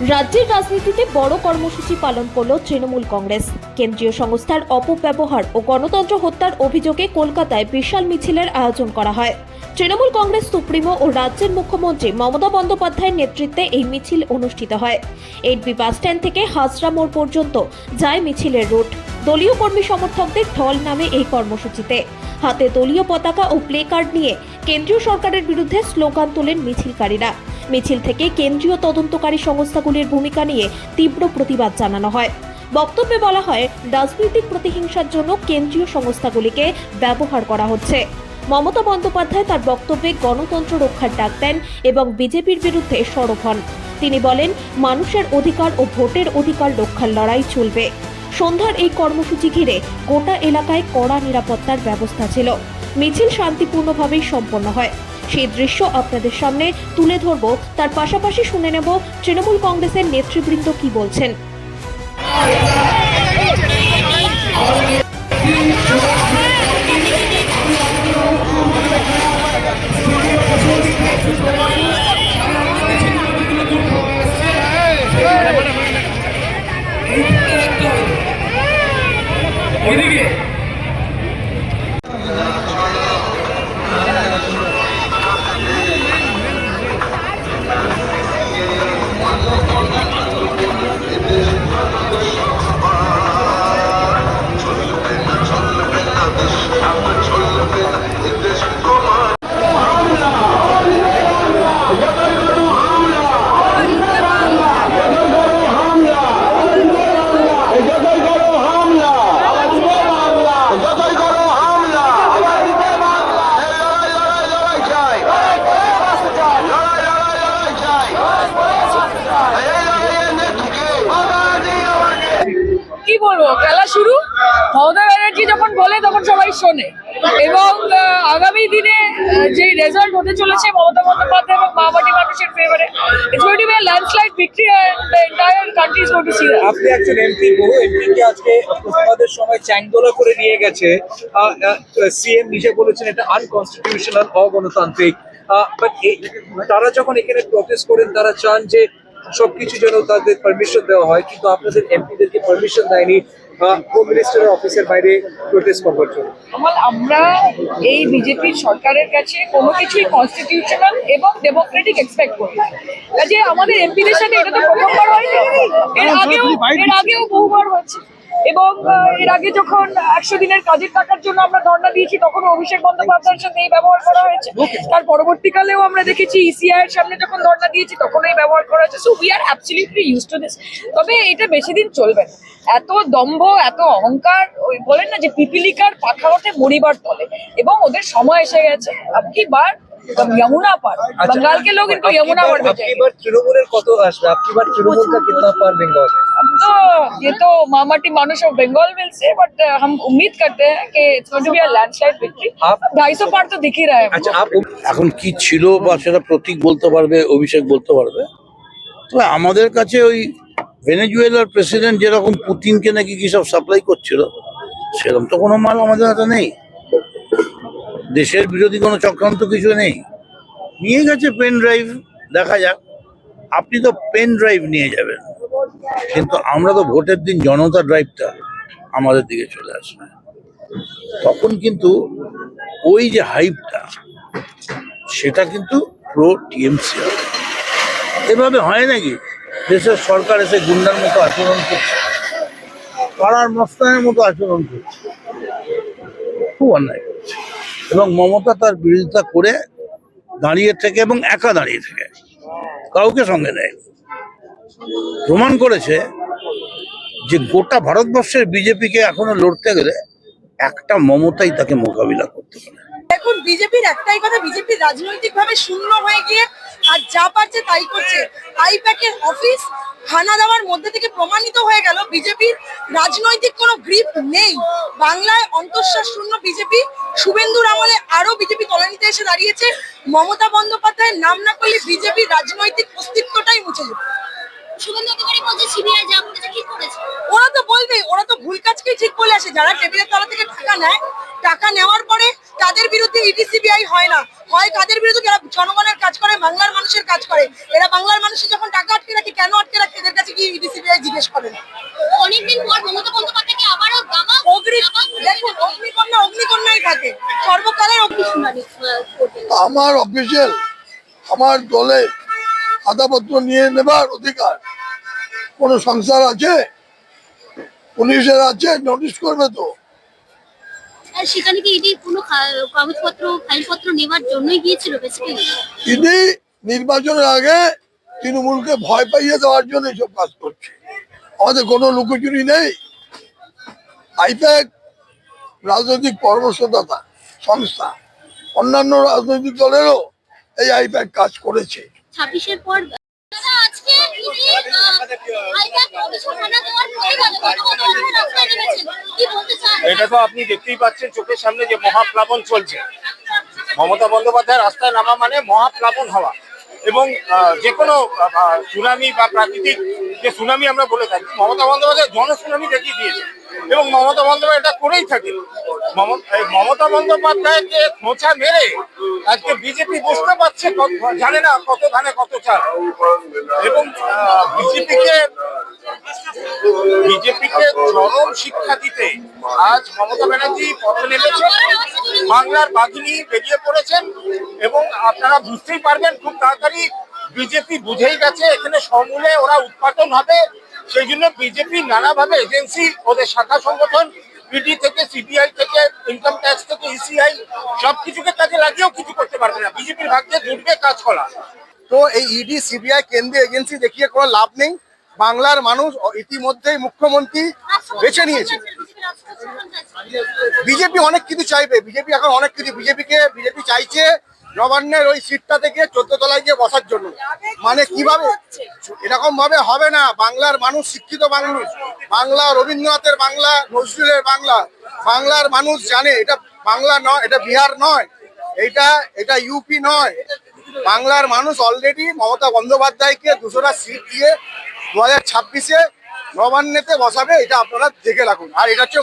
রাজ্যের রাজনীতিতে বড় কর্মসূচি পালন করল তৃণমূল কংগ্রেস। কেন্দ্রীয় সংস্থার অপব্যবহার ও গণতন্ত্র হত্যার অভিযোগে কলকাতায় বিশাল মিছিলের আয়োজন করা হয়। তৃণমূল কংগ্রেস সুপ্রিমো ও রাজ্যের মুখ্যমন্ত্রী মমতা বন্দ্যোপাধ্যায়ের নেতৃত্বে এই মিছিল অনুষ্ঠিত হয়। এইচবি বাসস্ট্যান্ড থেকে হাজরা মোড় পর্যন্ত যায় মিছিলের রুট। দলীয় কর্মী সমর্থকদের ঢল নামে এই কর্মসূচিতে। হাতে দলীয় পতাকা ও প্লে কার্ড নিয়ে কেন্দ্রীয় সরকারের বিরুদ্ধে স্লোগান তোলেন মিছিলকারীরা। মিছিল থেকে কেন্দ্রীয় তদন্তকারী সংস্থাগুলির ভূমিকা নিয়ে তীব্র প্রতিবাদ জানানো হয়। বক্তব্যে বলা হয়, রাজনৈতিক প্রতিহিংসার জন্য কেন্দ্রীয় সংস্থাগুলিকে ব্যবহার করা হচ্ছে। মমতা বন্দ্যোপাধ্যায় তার বক্তব্যে গণতন্ত্র রক্ষার ডাক দেন এবং বিজেপির বিরুদ্ধে সরব হন। তিনি বলেন, মানুষের অধিকার ও ভোটের অধিকার রক্ষার লড়াই চলবে। সন্ধ্যার এই কর্মসূচি ঘিরে গোটা এলাকায় কড়া নিরাপত্তার ব্যবস্থা ছিল। মিছিল শান্তিপূর্ণভাবেই সম্পন্ন হয়। সেই দৃশ্য আপনাদের সামনে তুলে ধরব। তার পাশাপাশি শুনে নেব তৃণমূল কংগ্রেসের নেতৃবৃন্দ কি বলছেন। কি বলবো, খেলা শুরু। মমতা ব্যানার্জি যখন বলে তখন সবাই শোনে এবং আগামী দিনে যে রেজাল্ট হতে চলেছে মমতা বন্দ্যোপাধ্যায় এবং মামাটি মানুষের ফেভারে, it's going to be a landslide victory and the entire country is going to see that. আপনি একজন এমপি, বহু এমপিকে আজকে প্রতিবাদের সময় চ্যাংদোলা করে নিয়ে গেছে। সিএম নিজে বলেছেন এটা আনকনস্টিটিউশনাল, অগণতান্ত্রিক। বাট তারা যখন এখানে প্রটেস্ট করেন, তারা চান যে সবকিছু যেন তাদের পারমিশন দেওয়া হয়, কিন্তু আপনাদের এমপিদেরকে পারমিশন দেয়নি হোম মিনিস্টারের অফিসের বাইরে প্রটেস্ট করবার জন্য। আমরা এই বিজেপির সরকারের কাছে কোনো কিছুই কনস্টিটিউশনাল এবং ডেমোক্রেটিক এক্সপেক্ট করি না। কাজে আমাদের এমপিদের সাথে এটা তো প্রথমবার হয়নি, এর আগেও বহুবার হয়েছে। এবং এর আগে যখন 100 দিনের কাজের টাকার জন্য আমরা ধর্ণা দিয়েছি, তখন অভিষেক বন্দ্যোপাধ্যায়ের সাথে এই ব্যবহার করা হয়েছে। তার পরবর্তীকালেও আমরা দেখেছি ইসিআই এর সামনে যখন ধর্ণা দিয়েছি তখন এই ব্যবহার করা হয়েছে। So we are absolutely used to this. তবে এটা বেশি দিন চলবে না। এত দম্ভ, এত অহংকার, ওই বলেন না যে পিপিলিকার পাখা ওঠে মরিবার তলে, এবং ওদের সময় এসে গেছে। আপকি বার यमुना पार, बंगाल के लोग इनको यमुना पार में आपकी बार तृणमूलेर कत আসবে? आपकी बार तृणमूल का कितना पार बंगाल है? तो ये तो मामाटी मानुष of Bengal will say, but हम उम्मीद करते हैं कि it's going to be a landslide victory. 250 पार तो दिख ही रहा है। अच्छा, आप এখন কি ছিল বা সেটা প্রতীক বলতে পারবে, অভিষেক বলতে পারবে। তবে আমাদের কাছে ওই ভেনেজুয়েলার প্রেসিডেন্ট যেরকম পুতিনকে নাকি কি সব সাপ্লাই করছিল, সেরকম তো কোনো মাল আমাদের হাতে নেই। দেশের বিরোধী কোনো চক্রান্ত কিছু নেই। নিয়ে গেছে পেন ড্রাইভ, দেখা যাক। আপনি তো পেন ড্রাইভ নিয়ে যাবেন, কিন্তু আমরা তো ভোটের দিন জনতা ড্রাইভটা আমাদের দিকে চলে আসবে। তখন কিন্তু ওই যে হাইপটা, সেটা কিন্তু প্রো টিএমসি হবে। এভাবে হয় নাকি? দেশের সরকার এসে গুন্ডার মতো আচরণ করছে, পাড়ার মস্তানের মতো আচরণ করছে, খুব অন্যায় করছে। এবং মমতা তার বিরোধিতা করে দাঁড়িয়ে থেকে, এবং একা দাঁড়িয়ে থেকে, কাউকে সঙ্গে নেয়নি, প্রমাণ করেছে যে গোটা ভারতবর্ষের বিজেপিকে এখনো লড়তে গেলে একটা মমতাই তাকে মোকাবিলা করতে পারে। এখন বিজেপির একটাই কথা, বিজেপি রাজনৈতিকভাবে শূন্য হয়ে গিয়ে আর যা পারছে তাই করছে। আইপ্যাকের অফিস খানা দেওয়ার মধ্যে থেকে প্রমাণিত হয়ে গেল বিজেপির রাজনৈতিক কোনো গ্রিপ নেই। বাংলায় অন্তঃশ্বাস শূন্য বিজেপি। শুভেন্দুর আমলে আরো বিজেপি তলানিতে এসে দাঁড়িয়েছে। মমতা বন্দ্যোপাধ্যায়ের নাম না করলে বিজেপির রাজনৈতিক অস্তিত্বটাই মুছে যাবে। ওরা তো বলবে, ওরা তো ভুল কাজকেই ঠিক বলে আসে। যারা টেবিলের তলা থেকে টাকা নেয়, টাকা নেওয়ার পরে তাদের বিরুদ্ধে ইডি সিবিআই হয় না, হয় কাদের বিরুদ্ধে যারা জনগণের কাজ করে, বাংলার মানুষের কাজ করে। এরা বাংলার মানুষের যখন টাকা আটকে রাখে, কেন আটকে রাখে জিজ্ঞেস করেন। অনেকদিন পর মমতা বন্দ্যোপাধ্যায়কে আবারও দেখুন অগ্নিকন্যাই থাকে সর্বকালের শুনানি করতে আমার অফিসিয়াল আমার দলে খাতাপত্র নিয়ে নেবার অধিকার কোনো সংস্থার আছে? পুলিশের আছে, নোটিশ করবে তো। আর সেখানে কি ইডি কোনো কাগজপত্র ফাইলপত্র নেওয়ার জন্যই গিয়েছিল বেসিক্যালি? ইডি নির্বাচনের আগে তৃণমূলকে ভয় পাইয়ে দেওয়ার জন্য এসব কাজ করছে। আমাদের কোনো লুকোচুরি নেই। আইপ্যাক রাজনৈতিক পরামর্শদাতা সংস্থা, অন্যান্য রাজনৈতিক দলেরও এই আইপ্যাক কাজ করেছে। 26-এর পর আজকে ইডি আইপ্যাক অভিযোগ হানা দেওয়ার প্রতিবাদে গতকাল রাস্তায় নেমেছেন, কি বলতে চান? এটা তো আপনি দেখতেই পাচ্ছেন চোখের সামনে যে মহাপ্লাবন চলছে। মমতা বন্দ্যোপাধ্যায় রাস্তায় নামা মানে মহাপ্লাবন হওয়া, এবং যে কোনো সুনামি বা প্রাকৃতিক যে সুনামি আমরা বলে থাকি, মমতা বন্দ্যোপাধ্যায় জনসুনামি দেখিয়ে দিয়েছে এবং মমতা বন্দ্যোপাধ্যায় এটা করেই থাকে। মমতা বন্দ্যোপাধ্যায়কে খোঁচা মেরে আজকে বিজেপি বুঝতে পারছে, জানে না কত ধানে কত চাল, এবং বিজেপিকে চরম শিক্ষা দিতে আজ মমতা ব্যানার্জি পথে নেমেছেন। বাংলার বাঘিনী বেরিয়ে পড়েছেন এবং আপনারা বুঝতেই পারবেন খুব তাড়াতাড়ি বিজেপি বুঝেই গেছে এখানে সমূলে ওরা উৎপাদন হবে। সেই জন্য বিজেপি নানাভাবে এজেন্সি, ওদের শাখা সংগঠন, ইডি থেকে সিবিআই থেকে ইনকাম ট্যাক্স থেকে ইসিআই সবকিছুকে কাজে লাগিয়েও কিছু করতে পারবে না। বিজেপির ভাগ্যে জুটবে কাজ করা। তো এই ইডি সিবিআই কেন্দ্রীয় এজেন্সি দেখিয়ে কোনো লাভ নেই। বাংলার মানুষ ইতিমধ্যেই মুখ্যমন্ত্রী বেছে নিয়েছে। বিজেপি অনেক কিছু চাইবে, বিজেপি এখন অনেক কিছু বিজেপি চাইছে নবান্নের ওই সিটটা থেকে 14 তলায় গিয়ে বসার জন্য। মানে কিভাবে? এরকম ভাবে হবে না। বাংলার মানুষ শিক্ষিত মানুষ, বাংলা রবীন্দ্রনাথের বাংলা, নজরুলের বাংলা, বাংলার মানুষ জানে এটা বাংলা নয়, এটা বিহার নয়, এটা ইউপি নয়। বাংলার মানুষ অলরেডি মমতা বন্দ্যোপাধ্যায়কে 200টা সিট দিয়ে 2026-এ নবান্নেতে বসাবে, এটা আপনারা দেখে রাখুন। আর এটা হচ্ছে